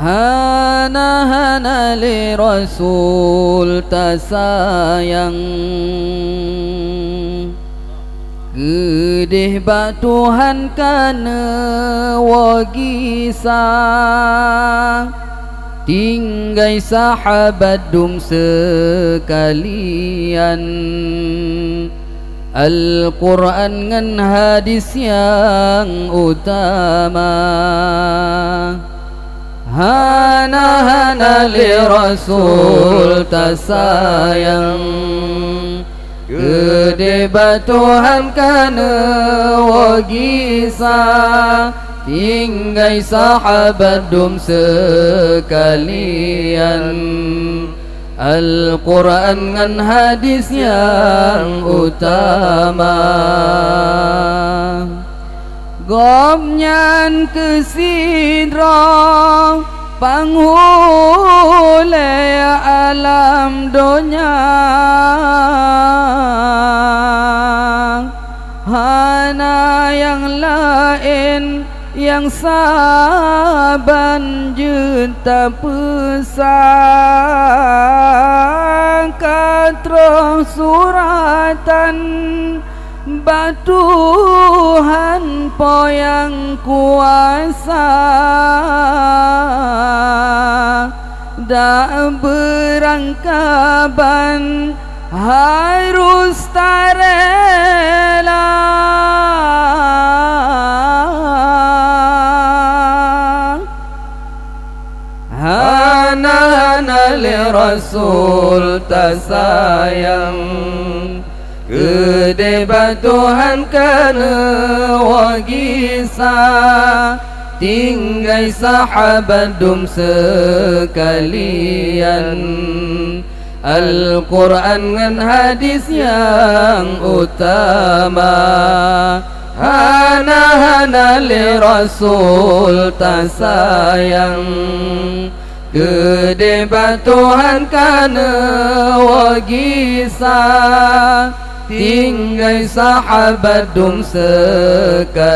hana li Rasul tersayang, gedeh bak Tuhan kana wagisa, tinggai sahabat dum sekalian, Al-Quran ngan hadis yang utama. Hana li Rasul tersayang, gede bak Tuhan kana wagisa, tinggai sahabat dum sekalian, Al-Quran ngan hadis yang utama. Gomnyan kesidra panghule alam dunia, hana yang lain yang saban juta pesan, katro suratan Tuhan poyang kuasa, dak berangkaban harus tarela, hana li Rasul tersayang, gede bak Tuhan kana wagisa, tinggai sahabat dum sekalian, Al-Quran ngan hadis yang utama. Hana li Rasul tersayang, gede bak Tuhan kana wagisa, tinggai sahabat dum sekalian,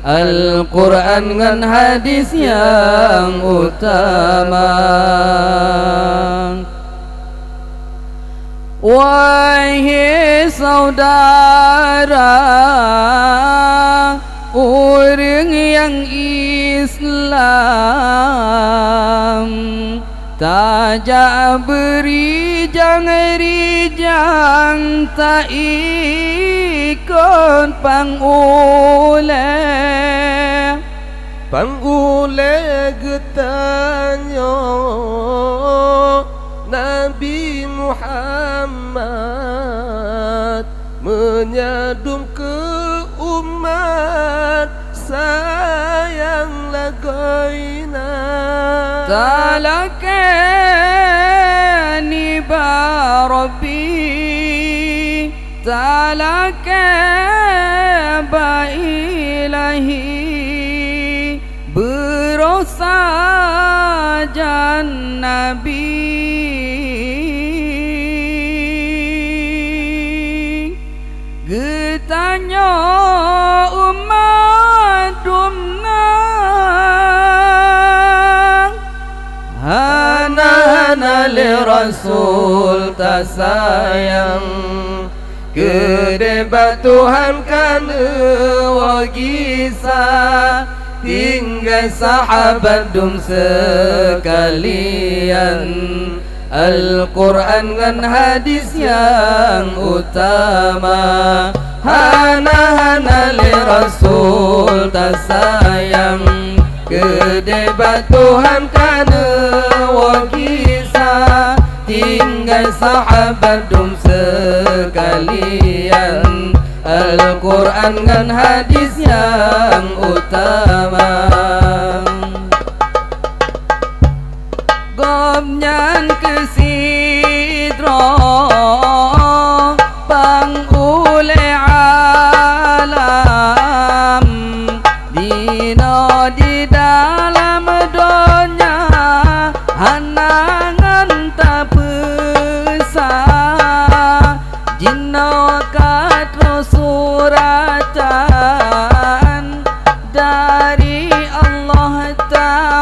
Al-Quran ngan hadis yang utama. Wahai saudara orang yang Islam, tajak beri jangan rijang, tak ikut pangule getanyo Nabi Muhammad, menyadum ke umat sayang lagoina, talakani barabi, talakani ba ilahi, berosa jan Nabi, getanya umat dumna, hana li Rasul tersayang, gede bak Tuhan kana wagisa, tinggai sahabat dum sekalian, Al-Quran ngan hadis yang utama. Hana li Rasul tersayang, gede bak Tuhan kana wagisa, tinggai sahabat dum sekalian, Al-Quran ngan hadis yang utama. Gomnyan kesidra pangule alam, dino di dalam dunia, hanangan tak pesa, jinno katro suratan dari ta